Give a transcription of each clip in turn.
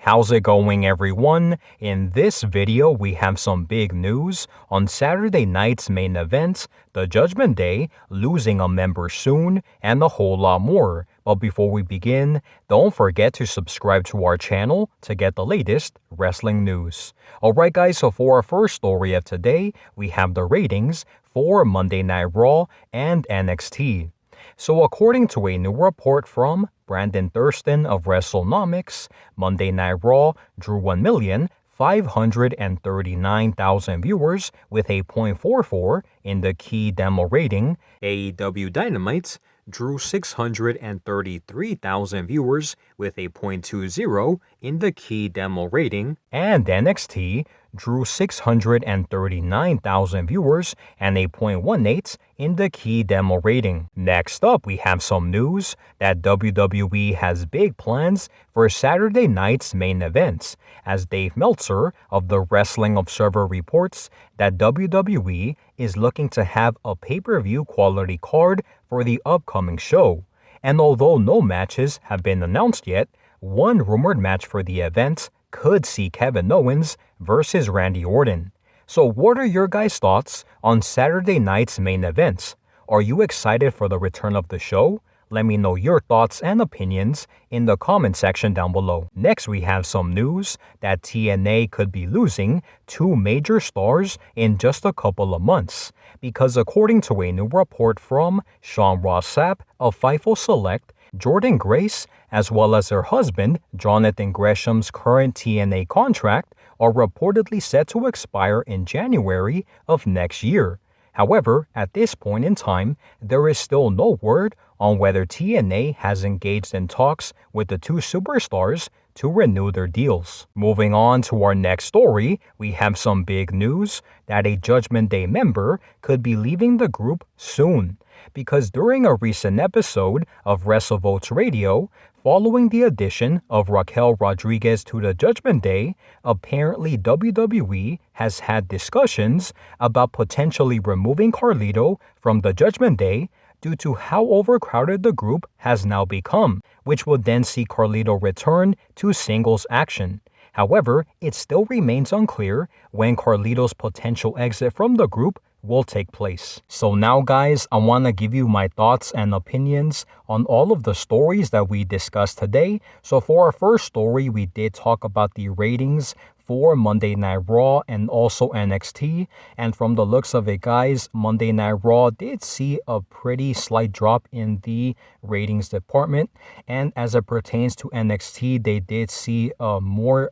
How's it going, everyone? In this video, we have some big news. On Saturday night's main event, the Judgment Day, losing a member soon, and a whole lot more. But before we begin, don't forget to subscribe to our channel to get the latest wrestling news. Alright guys, so for our first story of today, we have the ratings for Monday Night Raw and NXT. So according to a new report from Brandon Thurston of WrestleNomics, Monday Night Raw drew 1,539,000 viewers with a .44 in the key demo rating. AEW Dynamite drew 633,000 viewers with a .20 in the key demo rating, and NXT drew 639,000 viewers and a .18 in the key demo rating. Next up, we have some news that WWE has big plans for Saturday night's main events, as Dave Meltzer of the Wrestling Observer reports that WWE is looking to have a pay-per-view quality card for the upcoming show. And although no matches have been announced yet, one rumored match for the event could see Kevin Owens versus Randy Orton. So what are your guys' thoughts on Saturday night's main events? Are you excited for the return of the show? Let me know your thoughts and opinions in the comment section down below. Next, we have some news that TNA could be losing two major stars in just a couple of months. Because according to a new report from Sean Ross Sapp of Fightful Select, Jordynne Grace, as well as her husband, Jonathan Gresham's current TNA contract, are reportedly set to expire in January of next year. However, at this point in time, there is still no word on whether TNA has engaged in talks with the two superstars to renew their deals. Moving on to our next story, we have some big news that a Judgment Day member could be leaving the group soon. Because during a recent episode of WrestleVotes Radio, following the addition of Raquel Rodriguez to the Judgment Day, apparently WWE has had discussions about potentially removing Carlito from the Judgment Day due to how overcrowded the group has now become, which would then see Carlito return to singles action. However, it still remains unclear when Carlito's potential exit from the group will take place. So now guys, I want to give you my thoughts and opinions on all of the stories that we discussed today. So for our first story, we did talk about the ratings for Monday Night Raw and also NXT, and from the looks of it guys, Monday Night Raw did see a pretty slight drop in the ratings department, and as it pertains to NXT, they did see a more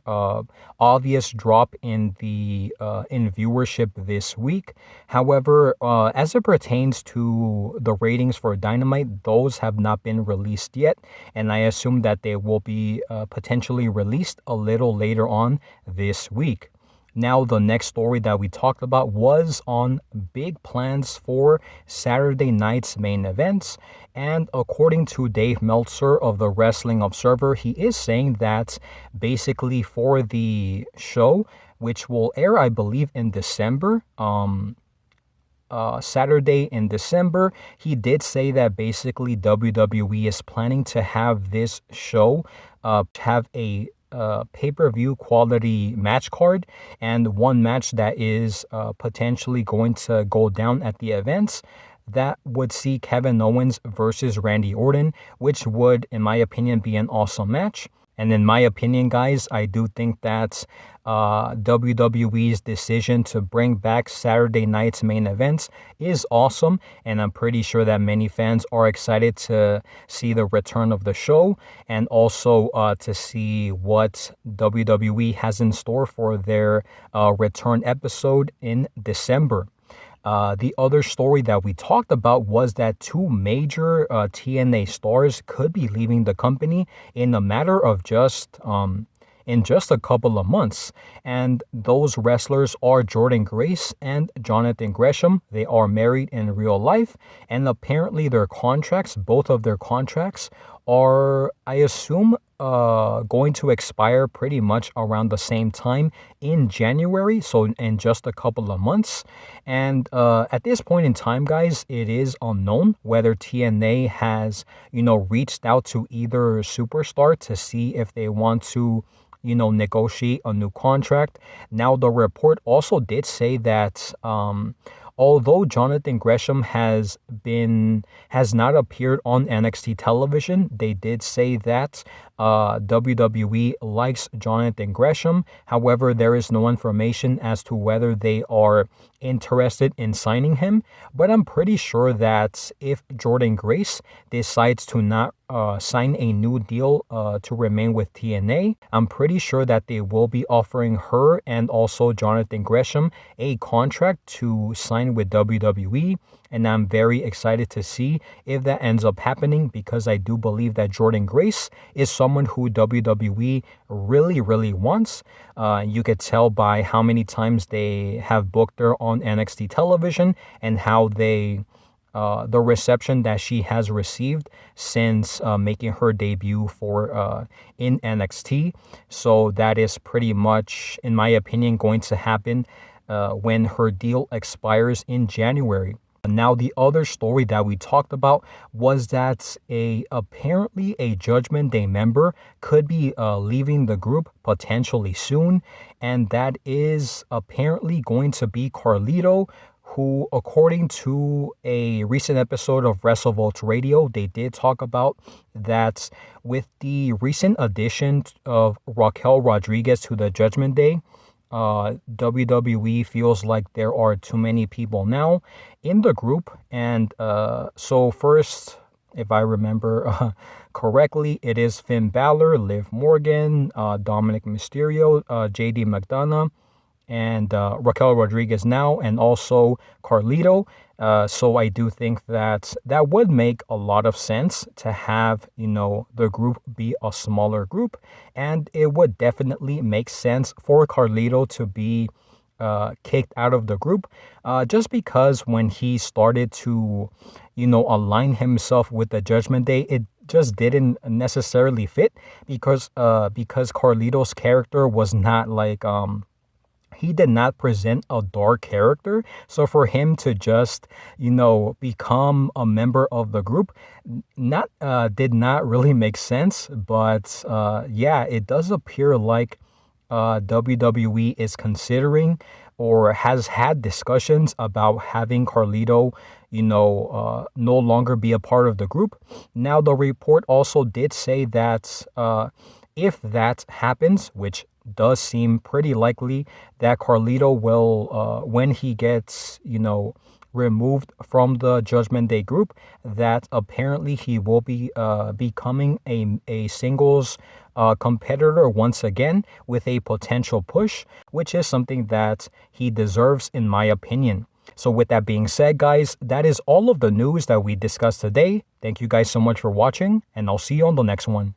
obvious drop in the in viewership this week. However, as it pertains to the ratings for Dynamite, those have not been released yet, and I assume that they will be potentially released a little later on this week. Now, the next story that we talked about was on big plans for Saturday night's main events. And according to Dave Meltzer of the Wrestling Observer, he is saying that basically for the show, which will air, I believe, in December, Saturday in December, he did say that basically WWE is planning to have this show have a pay-per-view quality match card, and one match that is potentially going to go down at the events that would see Kevin Owens versus Randy Orton, which would, in my opinion, be an awesome match. And in my opinion, guys, I do think that WWE's decision to bring back Saturday night's main events is awesome, and I'm pretty sure that many fans are excited to see the return of the show and also to see what WWE has in store for their return episode in December. The other story that we talked about was that two major TNA stars could be leaving the company in a matter of just a couple of months. And those wrestlers are Jordynne Grace and Jonathan Gresham. They are married in real life, and apparently their contracts, both of their contracts, are, I assume, going to expire pretty much around the same time in January, so in just a couple of months. And at this point in time, guys, it is unknown whether TNA has, reached out to either superstar to see if they want to negotiate a new contract. Now, the report also did say that although Jonathan Gresham has not appeared on NXT television, they did say that WWE likes Jonathan Gresham. However, there is no information as to whether they are interested in signing him. But I'm pretty sure that if Jordynne Grace decides to not sign a new deal to remain with TNA, I'm pretty sure that they will be offering her and also Jonathan Gresham a contract to sign with WWE. And I'm very excited to see if that ends up happening, because I do believe that Jordynne Grace is someone who WWE really, really wants. You could tell by how many times they have booked her on NXT television and how the reception that she has received since making her debut in NXT. So that is pretty much, in my opinion, going to happen when her deal expires in January. Now, the other story that we talked about was that apparently a Judgment Day member could be leaving the group potentially soon, and that is apparently going to be Carlito, who, according to a recent episode of WrestleVotes Radio, they did talk about that with the recent addition of Raquel Rodriguez to the Judgment Day, WWE feels like there are too many people now in the group. And so first, if I remember correctly, it is Finn Balor, Liv Morgan, Dominic Mysterio, JD McDonough, and Raquel Rodriguez now, and also Carlito. So I do think that would make a lot of sense to have, the group be a smaller group. And it would definitely make sense for Carlito to be kicked out of the group, just because when he started to, align himself with the Judgment Day, it just didn't necessarily fit, because Carlito's character was not like, he did not present a dark character. So for him to just, become a member of the group did not really make sense. But yeah, it does appear like WWE is considering or has had discussions about having Carlito, no longer be a part of the group. Now, the report also did say that if that happens, which does seem pretty likely, that Carlito will, when he gets, removed from the Judgment Day group, that apparently he will be becoming a singles competitor once again, with a potential push, which is something that he deserves, in my opinion. So with that being said, guys, that is all of the news that we discussed today. Thank you guys so much for watching, and I'll see you on the next one.